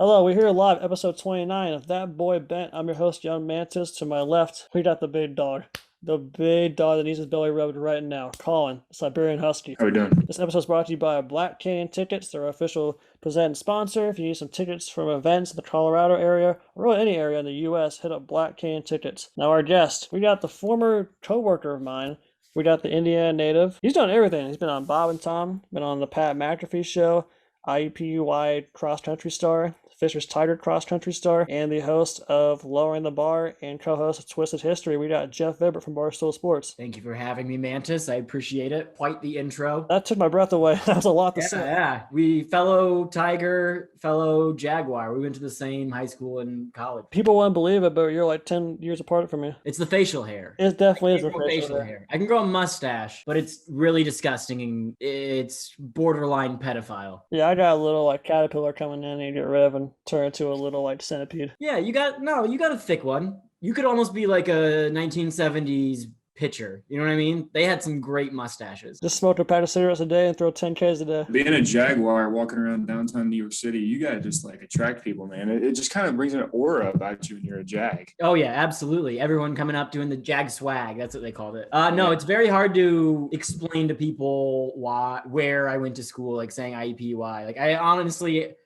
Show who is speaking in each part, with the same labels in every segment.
Speaker 1: Hello, we're here live, episode 29 of That Boy Bent. I'm your host, Young Mantis. To my left, we got the big dog. The big dog that needs his belly rubbed right now. Colin, the Siberian Husky.
Speaker 2: How we doing?
Speaker 1: This episode is brought to you by Black Canyon Tickets, their official presenting sponsor. If you need some tickets from events in the Colorado area, or really any area in the U.S., hit up Black Canyon Tickets. Now, our guest, we got the former co-worker of mine. We got the Indiana native. He's done everything. He's been on Bob and Tom, been on the Pat McAfee show, IUPUI cross-country star, Fisher's Tiger cross-country star, and the host of Lowering the Bar and co-host of Twisted History. We got Jeff Vibbert from Barstool Sports.
Speaker 3: Thank you for having me, Mantis. I appreciate it. Quite the intro.
Speaker 1: That took my breath away. That was a lot to say.
Speaker 3: Yeah. We fellow Tiger, fellow Jaguar. We went to the same high school and college.
Speaker 1: People wouldn't believe it, but you're like 10 years apart from me.
Speaker 3: It's the facial hair.
Speaker 1: It definitely is
Speaker 3: the facial hair. I can grow a mustache, but it's really disgusting and it's borderline pedophile.
Speaker 1: Yeah, I got a little like caterpillar coming in and get rid of and turn into a little like centipede.
Speaker 3: Yeah, you got a thick one. You could almost be like a 1970s pitcher. You know what I mean? They had some great mustaches.
Speaker 1: Just smoke a pack of cigarettes a day and throw 10Ks a day.
Speaker 2: Being a Jaguar walking around downtown New York City, you gotta just like attract people, man. It just kind of brings an aura about you when you're a Jag.
Speaker 3: Oh yeah, absolutely. Everyone coming up doing the Jag swag. That's what they called it. No, it's very hard to explain to people where I went to school, like saying IUPUI. Like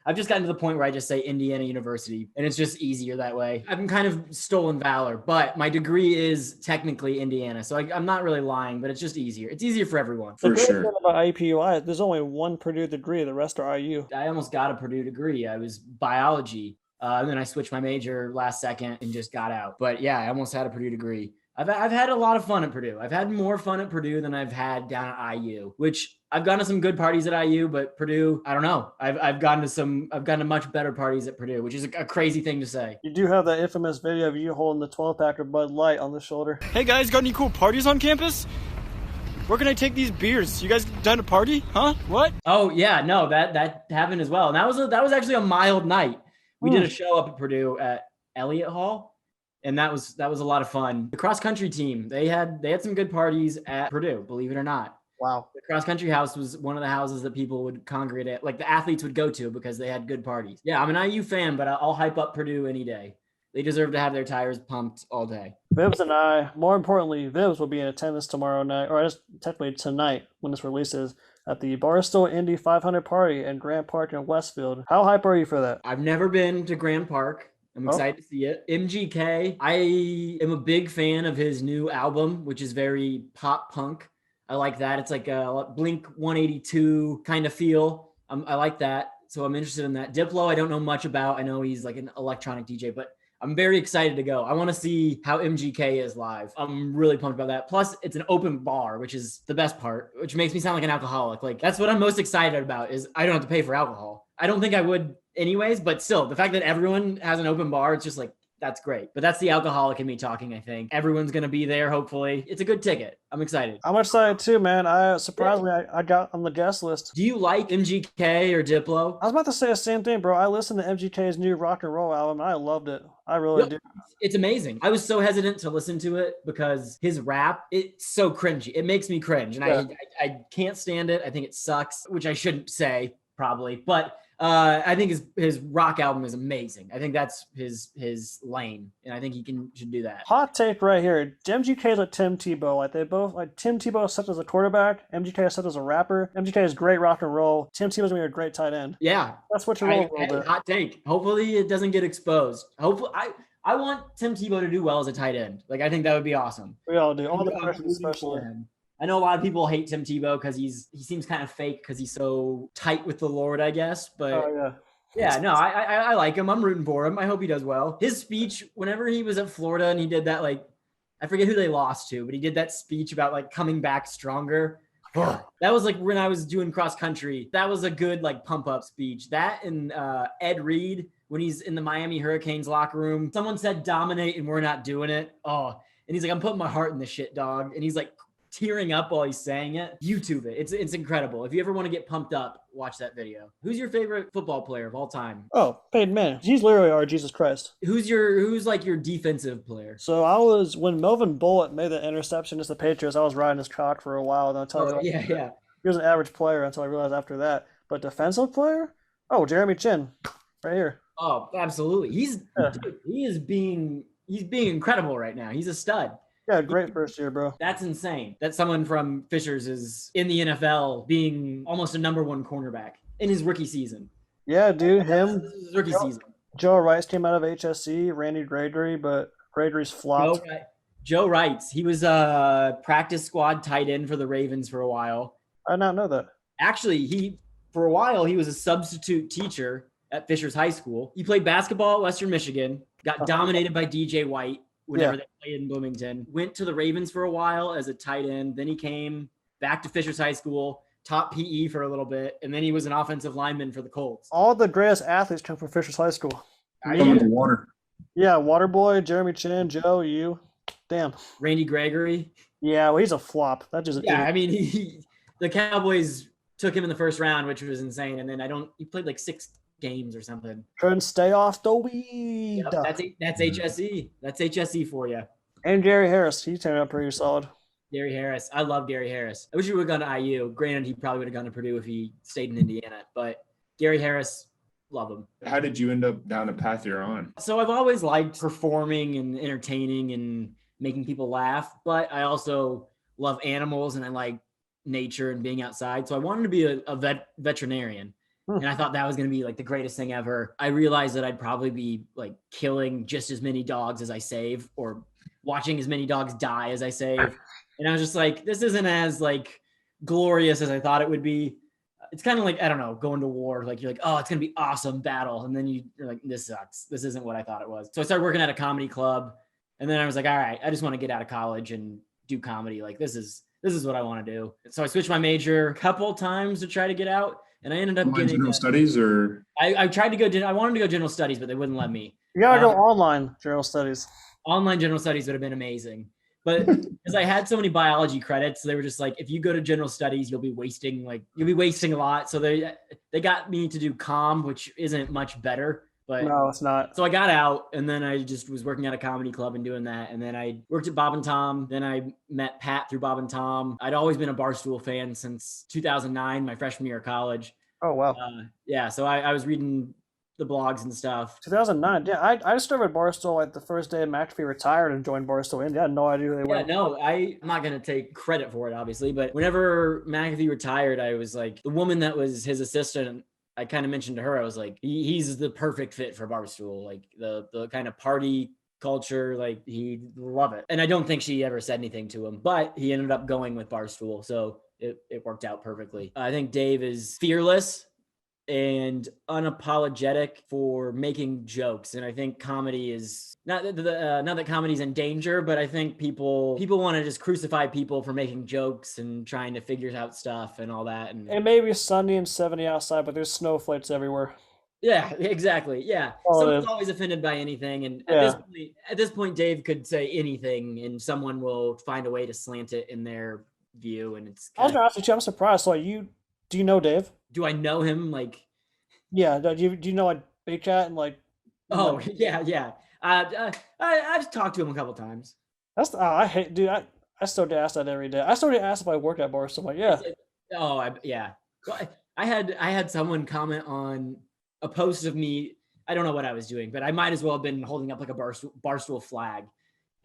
Speaker 3: I've just gotten to the point where I just say Indiana University, and it's just easier that way. I've been kind of stolen valor, but my degree is technically Indiana, so I'm not really lying, but it's just easier. It's easier for everyone.
Speaker 1: For sure. The about IUPUI, there's only one Purdue degree. The rest are IU.
Speaker 3: I almost got a Purdue degree. I was biology, and then I switched my major last second and just got out. But yeah, I almost had a Purdue degree. I've had a lot of fun at Purdue. I've had more fun at Purdue than I've had down at IU, which I've gone to some good parties at IU, but Purdue, I don't know. I've gone to much better parties at Purdue, which is a crazy thing to say.
Speaker 1: You do have that infamous video of you holding the 12-pack of Bud Light on the shoulder.
Speaker 4: Hey guys, got any cool parties on campus? Where can I take these beers? You guys done a party? Huh? What?
Speaker 3: Oh yeah, no, that happened as well. And that was actually a mild night. We did a show up at Purdue at Elliott Hall. And that was a lot of fun. The cross country team, they had some good parties at Purdue, believe it or not.
Speaker 1: Wow.
Speaker 3: The cross country house was one of the houses that people would congregate at, like the athletes would go to because they had good parties. Yeah, I'm an IU fan, but I'll hype up Purdue any day. They deserve to have their tires pumped all day.
Speaker 1: Vibbs and I, more importantly, Vibbs will be in attendance tomorrow night, or just technically tonight when this releases, at the Barstool Indy 500 party in Grant Park in Westfield. How hype are you for that?
Speaker 3: I've never been to Grant Park. I'm excited to see it. MGK, I am a big fan of his new album, which is very pop punk. I like that. It's like a Blink 182 kind of feel. I like that. So I'm interested in that. Diplo, I don't know much about. I know he's like an electronic DJ, but I'm very excited to go. I want to see how MGK is live. I'm really pumped about that. Plus, it's an open bar, which is the best part, which makes me sound like an alcoholic. Like, that's what I'm most excited about is I don't have to pay for alcohol. I don't think I would anyways, but still, the fact that everyone has an open bar, it's just like, that's great. But that's the alcoholic in me talking, I think. Everyone's going to be there, hopefully. It's a good ticket. I'm excited.
Speaker 1: I'm excited too, man. Surprisingly, I got on the guest list.
Speaker 3: Do you like MGK or Diplo?
Speaker 1: I was about to say the same thing, bro. I listened to MGK's new rock and roll album, and I loved it. I really do.
Speaker 3: It's amazing. I was so hesitant to listen to it because his rap, it's so cringy. It makes me cringe, and I can't stand it. I think it sucks, which I shouldn't say, probably. But I think his rock album is amazing. I think that's his lane, and I think he should do that.
Speaker 1: Hot take right here. MGK is like Tim Tebow. Like they both Tim Tebow is such as a quarterback. MGK is such as a rapper. MGK is great rock and roll. Tim Tebow's gonna be a great tight end.
Speaker 3: Yeah,
Speaker 1: that's what you're rolling with.
Speaker 3: Hot take. Hopefully it doesn't get exposed. Hopefully I want Tim Tebow to do well as a tight end. Like I think that would be awesome.
Speaker 1: We all do. All the person especially.
Speaker 3: I know a lot of people hate Tim Tebow because he seems kind of fake because he's so tight with the Lord, I guess. But no, I like him. I'm rooting for him. I hope he does well. His speech, whenever he was at Florida and he did that, like, I forget who they lost to, but he did that speech about like coming back stronger. That was like when I was doing cross country. That was a good like pump up speech. That and Ed Reed when he's in the Miami Hurricanes locker room. Someone said dominate and we're not doing it. Oh, and he's like, I'm putting my heart in this shit, dog. And he's like tearing up while he's saying it. YouTube it. It's incredible. If you ever want to get pumped up, watch that video. Who's your favorite football player of all time?
Speaker 1: Oh, Peyton Manning. He's literally our Jesus Christ.
Speaker 3: Who's like your defensive player?
Speaker 1: So when Melvin Bullitt made the interception against the Patriots, I was riding his cock for a while. And I'll tell you,
Speaker 3: yeah.
Speaker 1: He was an average player until I realized after that. But defensive player? Oh, Jeremy Chin. Right here.
Speaker 3: Oh, absolutely.
Speaker 1: Yeah.
Speaker 3: Dude, he's being incredible right now. He's a stud.
Speaker 1: Yeah, great first year, bro.
Speaker 3: That's insane. That someone from Fishers is in the NFL being almost a number one cornerback in his rookie season.
Speaker 1: Yeah, dude,
Speaker 3: This
Speaker 1: him.
Speaker 3: is his rookie season.
Speaker 1: Joe Rice came out of HSC, Randy Gregory, but Gregory's flopped.
Speaker 3: Joe Wrights. He was a practice squad tight end for the Ravens for a while.
Speaker 1: I did not know that.
Speaker 3: Actually, for a while, he was a substitute teacher at Fishers High School. He played basketball at Western Michigan, got dominated by DJ White whenever they played in Bloomington. Went to the Ravens for a while as a tight end. Then he came back to Fishers High School, taught PE for a little bit, and then he was an offensive lineman for the Colts.
Speaker 1: All the greatest athletes come from Fishers High School.
Speaker 2: With the water.
Speaker 1: Yeah, Waterboy, Jeremy Chin, Joe, you. Damn.
Speaker 3: Randy Gregory.
Speaker 1: Yeah, well, he's a flop. That's just
Speaker 3: I mean, the Cowboys took him in the first round, which was insane. And then he played like 6 games or something.
Speaker 1: Couldn't stay off the weed.
Speaker 3: Yep, that's HSE. That's HSE for you.
Speaker 1: And Gary Harris, he turned out pretty solid.
Speaker 3: Gary Harris. I love Gary Harris. I wish he would have gone to IU. Granted, he probably would have gone to Purdue if he stayed in Indiana. But Gary Harris, love him.
Speaker 2: How did you end up down the path you're on?
Speaker 3: So I've always liked performing and entertaining and making people laugh, but I also love animals and I like nature and being outside. So I wanted to be a veterinarian. And I thought that was going to be like the greatest thing ever. I realized that I'd probably be like killing just as many dogs as I save or watching as many dogs die as I save. And I was just like, this isn't as like glorious as I thought it would be. It's kind of like, I don't know, going to war. Like you're like, oh, it's going to be awesome battle. And then you're like, this sucks. This isn't what I thought it was. So I started working at a comedy club. And then I was like, all right, I just want to get out of college and do comedy. Like this is what I want to do. So I switched my major a couple times to try to get out. And I ended up getting
Speaker 2: general studies or
Speaker 3: I tried to go. I wanted to go general studies, but they wouldn't let me.
Speaker 1: You gotta go online general studies.
Speaker 3: Online general studies would have been amazing, but because I had so many biology credits, they were just like, if you go to general studies, you'll be wasting a lot. So they got me to do comm, which isn't much better. But
Speaker 1: no, it's not.
Speaker 3: So I got out, and then I just was working at a comedy club and doing that. And then I worked at Bob and Tom. Then I met Pat through Bob and Tom. I'd always been a Barstool fan since 2009, my freshman year of college.
Speaker 1: Oh, wow.
Speaker 3: Yeah, so I was reading the blogs and stuff.
Speaker 1: 2009. Yeah, I discovered Barstool like the first day McAfee retired and joined Barstool Indy. I had no idea who they were.
Speaker 3: Yeah, no, I'm not going to take credit for it, obviously. But whenever McAfee retired, I was like, the woman that was his assistant, I kind of mentioned to her, I was like, he's the perfect fit for Barstool. Like the kind of party culture, like he'd love it. And I don't think she ever said anything to him, but he ended up going with Barstool. So it worked out perfectly. I think Dave is fearless and unapologetic for making jokes. And I think comedy is not that comedy's in danger, but I think people want to just crucify people for making jokes and trying to figure out stuff and all that. And
Speaker 1: it may be sunny and 70 outside, but there's snowflakes everywhere.
Speaker 3: Yeah, exactly. Yeah. Someone's always offended by anything. And at this point, Dave could say anything and someone will find a way to slant it in their view. And it's
Speaker 1: I was gonna ask you, I'm surprised. So do you know Dave?
Speaker 3: Do I know him? Like,
Speaker 1: yeah. Do you know like Big Chat and like?
Speaker 3: Oh,
Speaker 1: like,
Speaker 3: yeah. I've talked to him a couple times.
Speaker 1: That's I hate, dude. I still get asked that every day. I still get asked if I work at Barstool. I'm like, yeah.
Speaker 3: Yeah. Well, I had someone comment on a post of me. I don't know what I was doing, but I might as well have been holding up like a Barstool flag.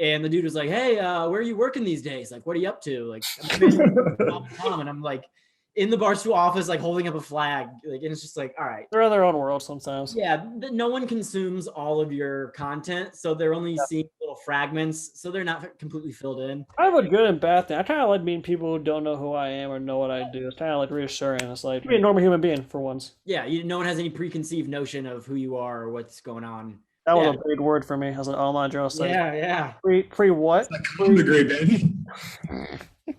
Speaker 3: And the dude was like, "Hey, where are you working these days? Like, what are you up to?" Like, I'm and I'm like in the Barstool office, like holding up a flag. Like, and it's just like, all right,
Speaker 1: they're in their own world sometimes.
Speaker 3: Yeah, no one consumes all of your content, so they're only seeing little fragments, so they're not completely filled in.
Speaker 1: I have a good and bad thing. I kind of like meeting people who don't know who I am or know what I do. It's kind of like reassuring. It's like be a normal human being for once.
Speaker 3: Yeah, no one has any preconceived notion of who you are or what's going on.
Speaker 1: That was a big word for me as an online journalist.
Speaker 3: Yeah.
Speaker 1: Pre what?
Speaker 2: Pre degree, baby.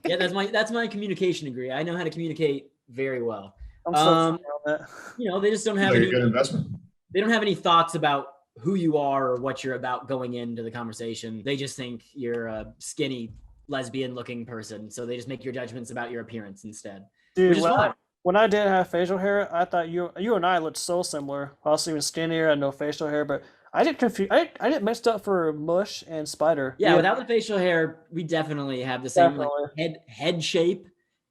Speaker 3: Yeah, that's my communication degree. I know how to communicate very well.
Speaker 1: I'm so sorry on that.
Speaker 3: They just don't have any
Speaker 2: good investment.
Speaker 3: They don't have any thoughts about who you are or what you're about going into the conversation. They just think you're a skinny lesbian looking person. So they just make your judgments about your appearance instead.
Speaker 1: Dude,
Speaker 3: which is fine.
Speaker 1: When I did have facial hair, I thought you and I looked so similar. I was even skinnier, I had no facial hair, but I get confused. I get mixed up for Mush and Spider.
Speaker 3: Yeah, without the facial hair, we definitely have the same head shape.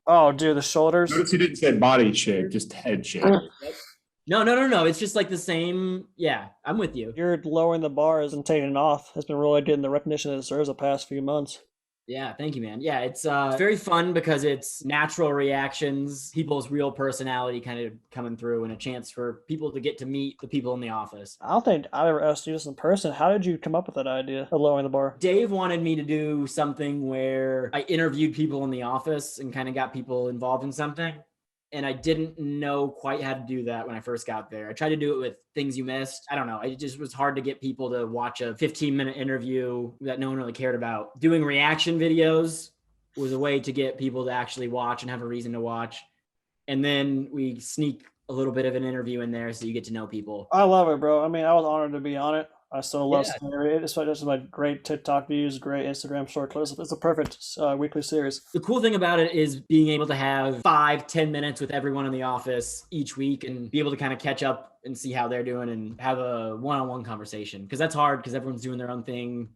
Speaker 1: Oh, dude, the shoulders.
Speaker 2: Notice he didn't say body shape, just head shape.
Speaker 3: No. It's just like the same. Yeah, I'm with you.
Speaker 1: You're lowering the bars and taking it off. It's been really getting the recognition it deserves the past few months.
Speaker 3: Yeah, thank you, man. Yeah, it's very fun because it's natural reactions, people's real personality kind of coming through, and a chance for people to get to meet the people in the office.
Speaker 1: I don't think I've ever asked you this in person. How did you come up with that idea of lowering the bar?
Speaker 3: Dave wanted me to do something where I interviewed people in the office and kind of got people involved in something. And I didn't know quite how to do that when I first got there. I tried to do it with things you missed. I don't know. It just was hard to get people to watch a 15-minute interview that no one really cared about. Doing reaction videos was a way to get people to actually watch and have a reason to watch. And then we sneak a little bit of an interview in there so you get to know people.
Speaker 1: I love it, bro. I mean, I was honored to be on it. I still love
Speaker 3: Yeah.
Speaker 1: it. It's like great TikTok views, great Instagram short clips. It's a perfect weekly series.
Speaker 3: The cool thing about it is being able to have 5-10 minutes with everyone in the office each week and be able to kind of catch up and see how they're doing and have a one-on-one conversation. Because that's hard because everyone's doing their own thing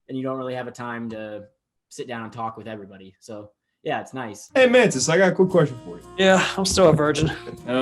Speaker 3: and you don't really have a time to sit down and talk with everybody. So yeah, it's nice.
Speaker 2: Hey, Mantis, I got a quick question for you.
Speaker 1: Yeah, I'm still a virgin.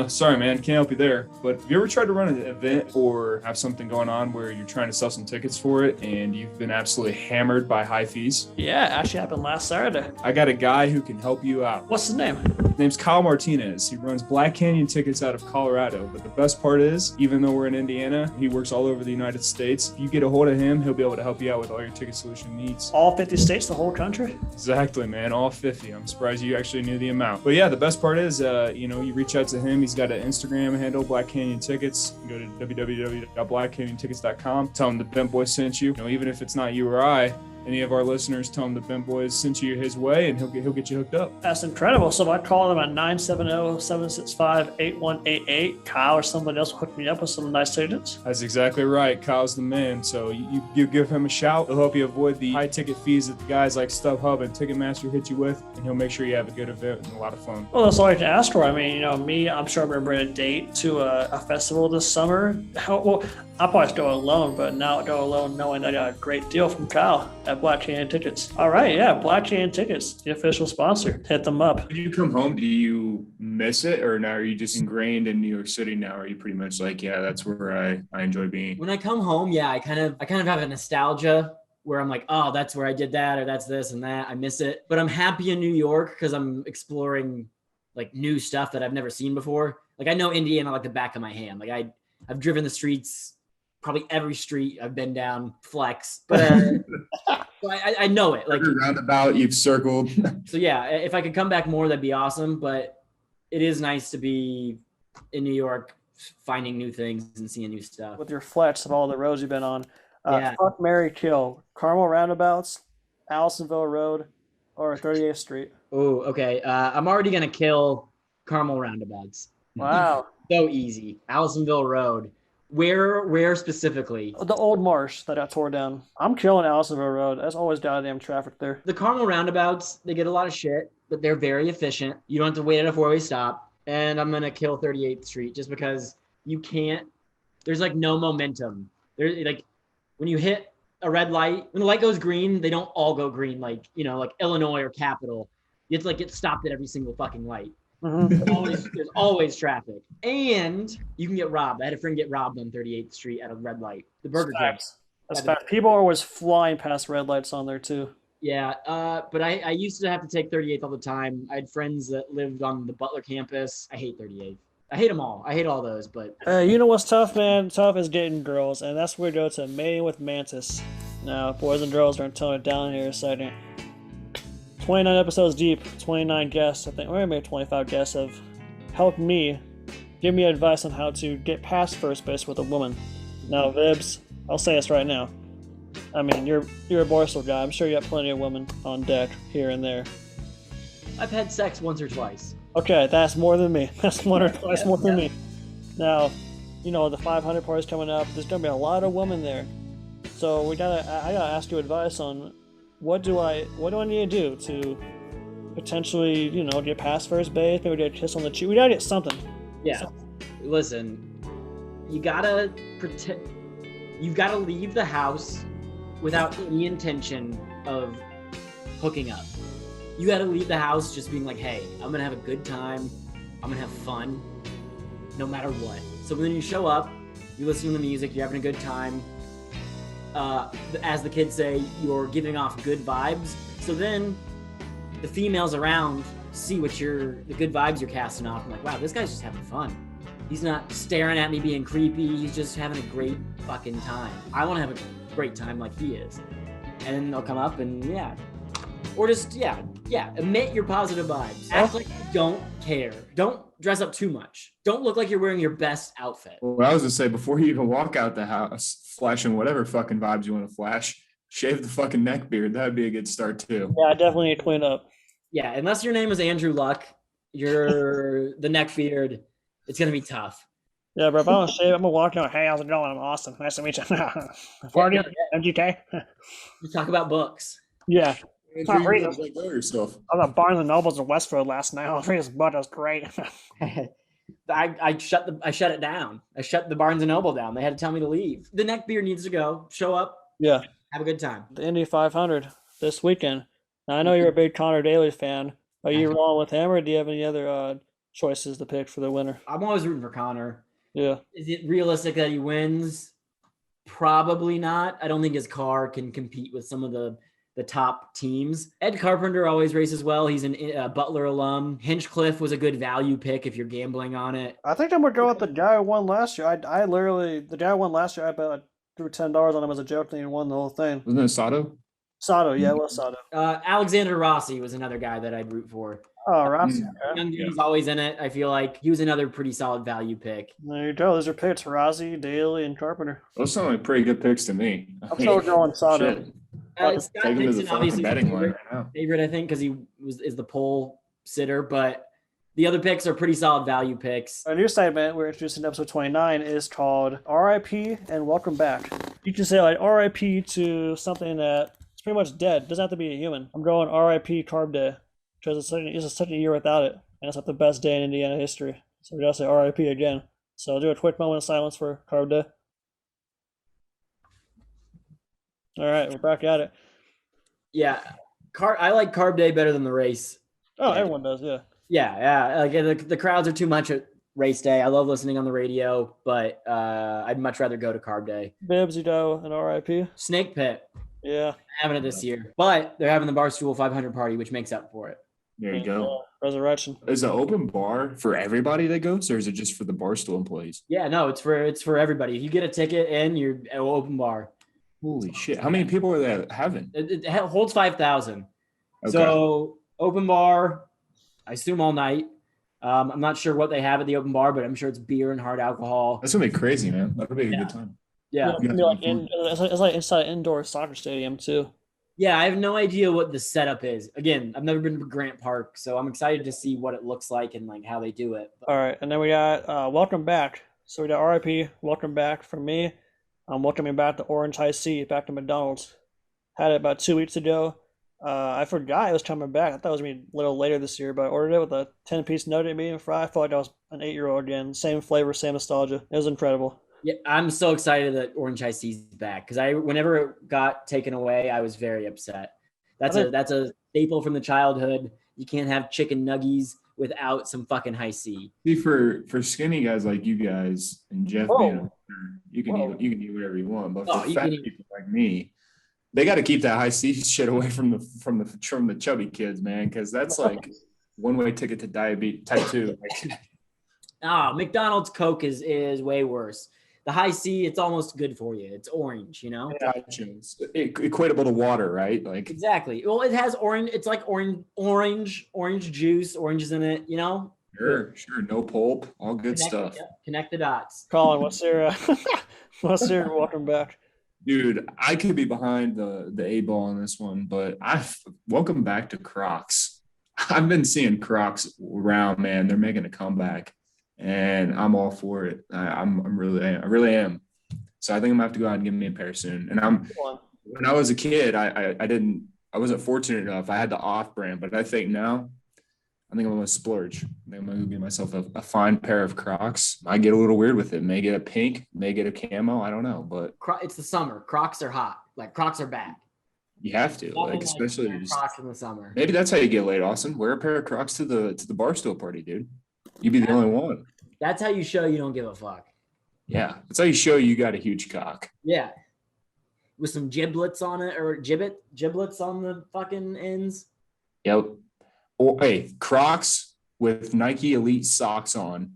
Speaker 2: Sorry, man, can't help you there. But have you ever tried to run an event or have something going on where you're trying to sell some tickets for it and you've been absolutely hammered by high fees?
Speaker 1: Yeah, it actually happened last Saturday.
Speaker 2: I got a guy who can help you out.
Speaker 1: What's his name?
Speaker 2: His name's Kyle Martinez. He runs Black Canyon tickets out of Colorado. But the best part is, even though we're in Indiana, he works all over the United States. If you get a hold of him, he'll be able to help you out with all your ticket solution needs.
Speaker 1: All 50 states, the whole country?
Speaker 2: Exactly, man. All 50. I'm surprised you actually knew the amount. But yeah, the best part is, you reach out to him. He's got an Instagram handle, Black Canyon Tickets. You go to www.blackcanyontickets.com. Tell him the Bent Boys sent you. Even if it's not you or I, any of our listeners, tell him the Bent Boys sent you his way, and he'll get you hooked up.
Speaker 1: That's incredible. So if I call them at 970-765-8188, Kyle or somebody else will hook me up with some nice tickets.
Speaker 2: That's exactly right. Kyle's the man. So you give him a shout. He'll help you avoid the high ticket fees that the guys like StubHub and Ticketmaster hit you with, and he'll make sure you have a good event and a lot of fun.
Speaker 1: Well, that's all I can ask for. I mean, I'm sure I'm going to bring a date to a festival this summer. I'll probably go alone, but now go alone knowing I got a great deal from Kyle at Black Canyon Tickets. All right, yeah, Black Canyon Tickets, the official sponsor. Hit them up.
Speaker 2: When you come home, do you miss it, or now are you just ingrained in New York City now? Are you pretty much like, yeah, that's where I enjoy being?
Speaker 3: When I come home, yeah, I kind of have a nostalgia where I'm like, oh, that's where I did that, or that's this and that. I miss it. But I'm happy in New York because I'm exploring like new stuff that I've never seen before. Like I know Indiana like the back of my hand. Like I've driven the streets, probably every street I've been down, flex, but I know it. Like
Speaker 2: roundabout, you've circled.
Speaker 3: So yeah, if I could come back more, that'd be awesome. But it is nice to be in New York, finding new things and seeing new stuff.
Speaker 1: With your flex of all the roads you've been on,
Speaker 3: Yeah.
Speaker 1: fuck, marry, kill, Carmel Roundabouts, Allisonville Road, or 38th Street.
Speaker 3: Oh, okay. I'm already gonna kill Carmel Roundabouts.
Speaker 1: Wow.
Speaker 3: So easy. Allisonville Road. Where specifically?
Speaker 1: The old marsh that got tore down. I'm killing Allisonville Road. There's always goddamn traffic there.
Speaker 3: The Carmel Roundabouts, they get a lot of shit, but they're very efficient. You don't have to wait at a four-way stop. And I'm going to kill 38th Street just because you can't, there's like no momentum. There's like, when you hit a red light, when the light goes green, they don't all go green like, like Illinois or Capitol. You have to like get stopped at every single fucking light.
Speaker 1: Mm-hmm.
Speaker 3: There's always traffic, and you can get robbed. I had a friend get robbed on 38th Street at a red light. The burger joint.
Speaker 1: That's fact. People are always flying past red lights on there too.
Speaker 3: Yeah, but I used to have to take 38th all the time. I had friends that lived on the Butler campus. I hate 38th. I hate them all. I hate all those, but...
Speaker 1: You know what's tough, man? Tough is getting girls, and that's where we go to Mating with Mantis. Now, boys and girls are going to tone it down here a second. 29 episodes deep, 29 guests, I think, or maybe 25 guests have helped me, give me advice on how to get past first base with a woman. Now, Vibbs, I'll say this right now. I mean, you're a Barstool guy. I'm sure you have plenty of women on deck here and there.
Speaker 3: I've had sex once or twice.
Speaker 1: Okay, that's more than me. That's one or twice more than me. Now, the 500 party's coming up. There's gonna be a lot of women there. So I gotta ask you advice on what do I need to do to potentially, get past first base, maybe get a kiss on the cheek. We gotta get something.
Speaker 3: Yeah. Listen, you've gotta leave the house without any intention of hooking up. You gotta leave the house just being like, hey, I'm gonna have a good time. I'm gonna have fun no matter what. So when you show up, you listen to the music, you're having a good time. As the kids say, you're giving off good vibes. So then the females around see the good vibes you're casting off. I'm like, wow, this guy's just having fun. He's not staring at me being creepy. He's just having a great fucking time. I want to have a great time like he is. And then they'll come up and or just, emit your positive vibes. Act like you don't care. Don't dress up too much. Don't look like you're wearing your best outfit.
Speaker 2: Well, I was gonna say, before you even walk out the house, flashing whatever fucking vibes you want to flash, shave the fucking neck beard. That'd be a good start too.
Speaker 1: Yeah, I definitely need to clean up.
Speaker 3: Yeah, unless your name is Andrew Luck, you're the neck beard. It's gonna be tough.
Speaker 1: Yeah, bro, if I don't shave, I'm gonna walk in. Hey, how's it going? I'm Austin. Nice to meet you. Party, MGK.
Speaker 3: We talk about books.
Speaker 1: Yeah.
Speaker 2: Andrew, you guys like yourself.
Speaker 1: I was at Barnes and Nobles in Westfield last night. I was reading this book. It was great.
Speaker 3: I shut it down. I shut the Barnes and Noble down. They had to tell me to leave. The neck beard needs to go. Show up.
Speaker 1: Yeah.
Speaker 3: Have a good time.
Speaker 1: The Indy 500 this weekend. Now, I know you're a big Connor Daly fan. Are you rolling with him, or do you have any other choices to pick for the winner?
Speaker 3: I'm always rooting for Connor.
Speaker 1: Yeah.
Speaker 3: Is it realistic that he wins? Probably not. I don't think his car can compete with some of the top teams. Ed Carpenter always races well. He's a Butler alum. Hinchcliffe was a good value pick if you're gambling on it.
Speaker 1: I think I'm going to go with the guy who won last year. The guy who won last year, I bet I threw $10 on him as a joke and he won the whole thing.
Speaker 2: Wasn't it Sato?
Speaker 1: Sato, yeah, it was Sato.
Speaker 3: Alexander Rossi was another guy that I'd root for.
Speaker 1: Oh, Rossi.
Speaker 3: Young dude's always in it. I feel like he was another pretty solid value pick.
Speaker 1: There you go. Those are picks. Rossi, Daly, and Carpenter.
Speaker 2: Those sound like pretty good picks to me.
Speaker 1: I'm still going Sato.
Speaker 2: Shit.
Speaker 3: Scott
Speaker 2: Take him to the
Speaker 3: Dixon,
Speaker 2: fucking
Speaker 3: obviously,
Speaker 2: betting line right now.
Speaker 3: favorite, I think, because he is the pole sitter, but the other picks are pretty solid value picks.
Speaker 1: Our new segment we're introducing in episode 29 is called R.I.P. and Welcome Back. You can say like R.I.P. to something that's pretty much dead. It doesn't have to be a human. I'm going R.I.P. Carb Day because it's such a year without it, and it's like the best day in Indiana history. So we gotta say R.I.P. again. So I'll do a quick moment of silence for Carb Day. All right, we're back at it.
Speaker 3: Yeah, I like Carb Day better than the race.
Speaker 1: Oh, everyone does, yeah.
Speaker 3: Yeah. Like the crowds are too much at race day. I love listening on the radio, but I'd much rather go to Carb Day.
Speaker 1: Bibbs, you go, and R.I.P.
Speaker 3: Snake Pit.
Speaker 1: Yeah.
Speaker 3: Having it this year, but they're having the Barstool 500 party, which makes up for it.
Speaker 2: There you go.
Speaker 1: Resurrection.
Speaker 2: Is the open bar for everybody that goes, or is it just for the Barstool employees?
Speaker 3: Yeah, no, it's for everybody. If you get a ticket in, you're at open bar.
Speaker 2: Holy shit! How many people are they having?
Speaker 3: It holds 5,000.
Speaker 2: Okay.
Speaker 3: So open bar, I assume all night. I'm not sure what they have at the open bar, but I'm sure it's beer and hard alcohol.
Speaker 2: That's gonna be crazy, man. That'll be a good time.
Speaker 3: Yeah.
Speaker 1: It's like it's like inside an indoor soccer stadium too.
Speaker 3: Yeah, I have no idea what the setup is. Again, I've never been to Grant Park, so I'm excited to see what it looks like and like how they do it.
Speaker 1: All right, and then we got Welcome Back. So we got R.I.P. Welcome Back from me. I'm welcoming back the Orange High C back to McDonald's. Had it about 2 weeks ago. I forgot it was coming back. I thought it was going to be a little later this year, but I ordered it with a 10-piece nugget medium fry. I felt like I was an 8-year-old again. Same flavor, same nostalgia. It was incredible.
Speaker 3: Yeah, I'm so excited that Orange High C's back because whenever it got taken away, I was very upset. That's a staple from the childhood. You can't have chicken nuggies without some fucking High C.
Speaker 2: See, for skinny guys like you guys and Jeff, you can eat whatever you want. But for fat people like me, they got to keep that High C shit away from the chubby kids, man, because that's like one-way ticket to diabetes type 2.
Speaker 3: McDonald's Coke is way worse. The High C, it's almost good for you. It's orange, you know?
Speaker 2: Gotcha. It's equatable to water, right? Like
Speaker 3: exactly. Well, it has orange. It's like orange juice. Orange is in it, you know?
Speaker 2: Sure. No pulp. All good stuff.
Speaker 3: Yeah, connect the dots.
Speaker 1: Colin, what's your welcome back?
Speaker 2: Dude, I could be behind the A-ball on this one, but welcome back to Crocs. I've been seeing Crocs around, man. They're making a comeback. And I'm all for it. I really am. So I think I'm gonna have to go out and give me a pair soon. And when I was a kid, I wasn't fortunate enough. I had the off-brand, but I think now, I'm gonna splurge. I think I'm gonna get myself a fine pair of Crocs. Might get a little weird with it. May get a pink, may get a camo. I don't know, but
Speaker 3: it's the summer. Crocs are hot. Like Crocs are back.
Speaker 2: You have to, especially
Speaker 3: Crocs in the summer.
Speaker 2: Maybe that's how you get laid, Austin. Wear a pair of Crocs to the Barstool party, dude. You'd be the only one.
Speaker 3: That's how you show you don't give a fuck.
Speaker 2: Yeah, that's how you show you got a huge cock.
Speaker 3: Yeah. With some giblets on it, or giblets on the fucking ends.
Speaker 2: Yep. Or hey, Crocs with Nike Elite socks on,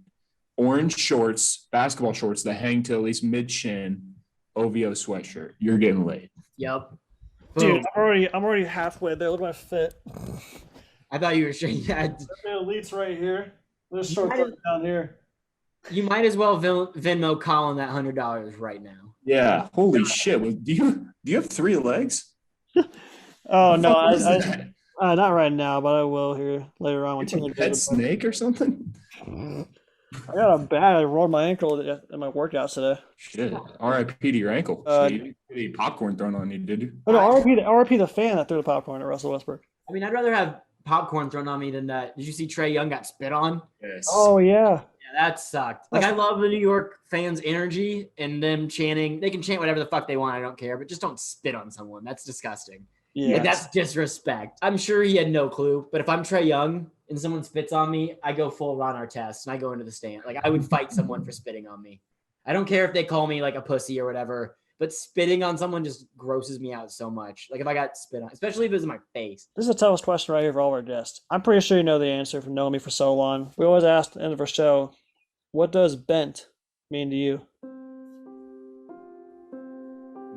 Speaker 2: orange shorts, basketball shorts that hang to at least mid shin, OVO sweatshirt. You're getting laid.
Speaker 3: Yep.
Speaker 1: Dude,
Speaker 3: Boom.
Speaker 1: I'm already halfway there. Look at my fit.
Speaker 3: I thought you were saying that.
Speaker 1: The Elite's right here. This
Speaker 3: You
Speaker 1: short
Speaker 3: might have-
Speaker 1: down here.
Speaker 3: You might as well Venmo Colin that $100 right now.
Speaker 2: Yeah. Holy shit. Do you have 3 legs?
Speaker 1: Oh no,
Speaker 2: What is that?
Speaker 1: not right now, but I will here later on when
Speaker 2: Like a
Speaker 1: Tina
Speaker 2: pet
Speaker 1: goes.
Speaker 2: snake or something?
Speaker 1: I got a bad. I rolled my ankle in my workouts today.
Speaker 2: Shit. R.I.P. to your ankle. So you didn't get any popcorn thrown on you, did you?
Speaker 1: Oh, no, R.I.P. the fan that threw the popcorn at Russell Westbrook.
Speaker 3: I mean, I'd rather have popcorn thrown on me than that. Did you see Trae Young got spit on?
Speaker 2: Yes.
Speaker 1: Oh yeah.
Speaker 3: Yeah, that sucked. Like, I love the New York fans' energy and them chanting. They can chant whatever the fuck they want. I don't care, but just don't spit on someone. That's disgusting.
Speaker 1: Yeah.
Speaker 3: Like, that's disrespect. I'm sure he had no clue, but if I'm Trae Young and someone spits on me, I go full Ron Artest and I go into the stand. Like, I would fight someone for spitting on me. I don't care if they call me like a pussy or whatever, but spitting on someone just grosses me out so much. Like, if I got spit on, especially if it was in my face.
Speaker 1: This is the toughest question right here for all our guests. I'm pretty sure you know the answer from knowing me for so long. We always ask at the end of our show, what does bent mean to you?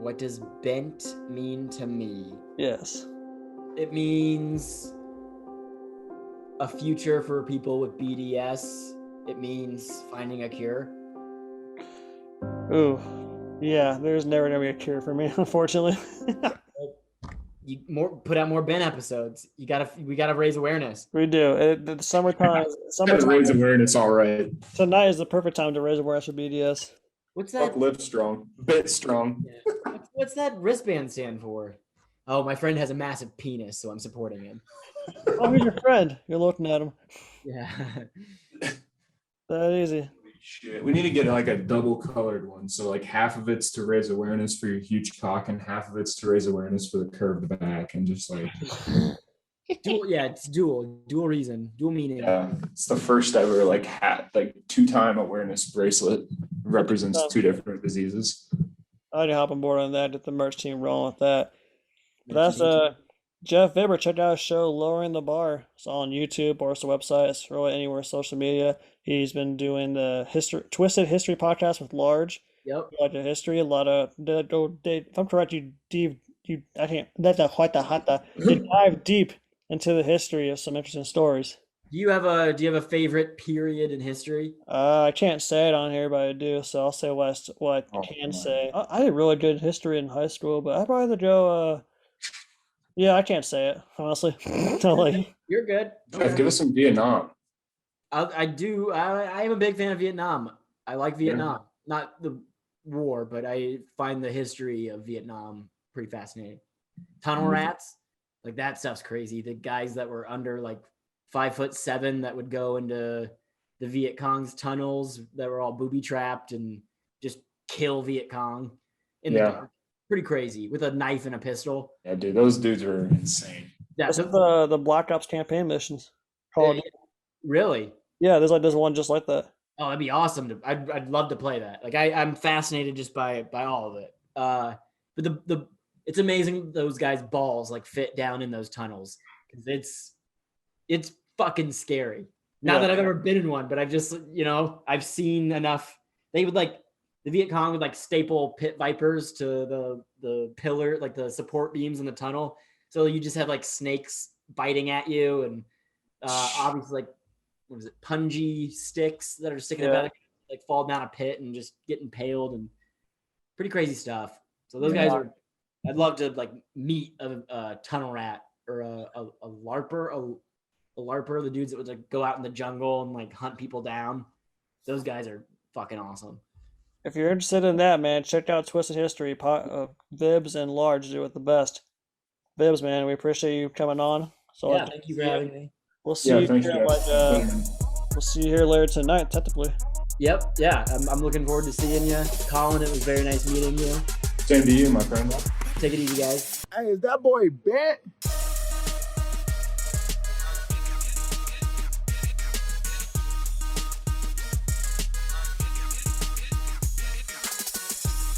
Speaker 3: What does bent mean to me?
Speaker 1: Yes.
Speaker 3: It means a future for people with BDS. It means finding a cure.
Speaker 1: Ooh. Yeah, there's never gonna be a cure for me, unfortunately.
Speaker 3: You put out more Ben episodes. We gotta raise awareness.
Speaker 1: We do. The summertime.
Speaker 2: Raise awareness, all right.
Speaker 1: Tonight is the perfect time to raise awareness for BDS.
Speaker 3: What's that?
Speaker 2: Fuck Live Strong. Bit Strong.
Speaker 3: What's that wristband stand for? Oh, my friend has a massive penis, so I'm supporting him.
Speaker 1: Oh, he's your friend. You're looking at him.
Speaker 3: Yeah.
Speaker 1: That easy.
Speaker 2: Shit. We need to get like a double colored one. So like half of it's to raise awareness for your huge cock and half of it's to raise awareness for the curved back and just like
Speaker 3: It's dual reason, dual meaning.
Speaker 2: yeah. It's the first ever like 2-time awareness bracelet. Represents 2 different diseases.
Speaker 1: I need to hop on board on that, get the merch team rolling with that. But that's Jeff Vibbert. Check out his show Lowering the Bar. It's on YouTube or it's the website. It's really anywhere social media. He's been doing the Twisted History podcast with Large.
Speaker 3: Yep.
Speaker 1: Like the history, a lot of if I'm correct, you dive deep into the history of some interesting stories.
Speaker 3: Do you have a favorite period in history?
Speaker 1: I can't say it on here, but I do, so I'll say what I can say. I did really good history in high school, but I'd rather go. Yeah, I can't say it honestly.
Speaker 3: You're good.
Speaker 2: Jeff, give us some Vietnam.
Speaker 3: I do. I am a big fan of Vietnam. I like Vietnam, not the war, but I find the history of Vietnam pretty fascinating. Tunnel rats, like that stuff's crazy. The guys that were under like 5'7" that would go into the Viet Cong's tunnels that were all booby trapped and just kill Viet Cong in the dark. Pretty crazy with a knife and a pistol.
Speaker 2: Yeah, dude, those dudes are insane.
Speaker 3: Yeah,
Speaker 1: That's the Black Ops campaign missions.
Speaker 3: Really?
Speaker 1: Yeah, there's one just like that.
Speaker 3: Oh, that'd be awesome. I'd love to play that. Like I'm fascinated just by all of it. But it's amazing those guys' balls like fit down in those tunnels because it's fucking scary. Not that I've ever been in one, but I've just I've seen enough. They would the Viet Cong would staple pit vipers to the pillar, like the support beams in the tunnel. So you just have snakes biting at you and obviously what was it, punji sticks that are sticking about fall down a pit and just get impaled and pretty crazy stuff. So those guys are. I'd love to meet a tunnel rat or a larper, a larper, the dudes that would go out in the jungle and hunt people down. Those guys are fucking awesome.
Speaker 1: If you're interested in that, man, check out Twisted History. Vibbs and Large do it the best. Vibbs, man, we appreciate you coming on. So
Speaker 3: thank you for having me.
Speaker 1: We'll see you here, we'll see you here later tonight, technically.
Speaker 3: Yep, yeah. I'm looking forward to seeing you. Colin, it was very nice meeting you.
Speaker 2: Same to you, my friend.
Speaker 3: Take it easy, guys.
Speaker 5: Hey, is that boy Bet?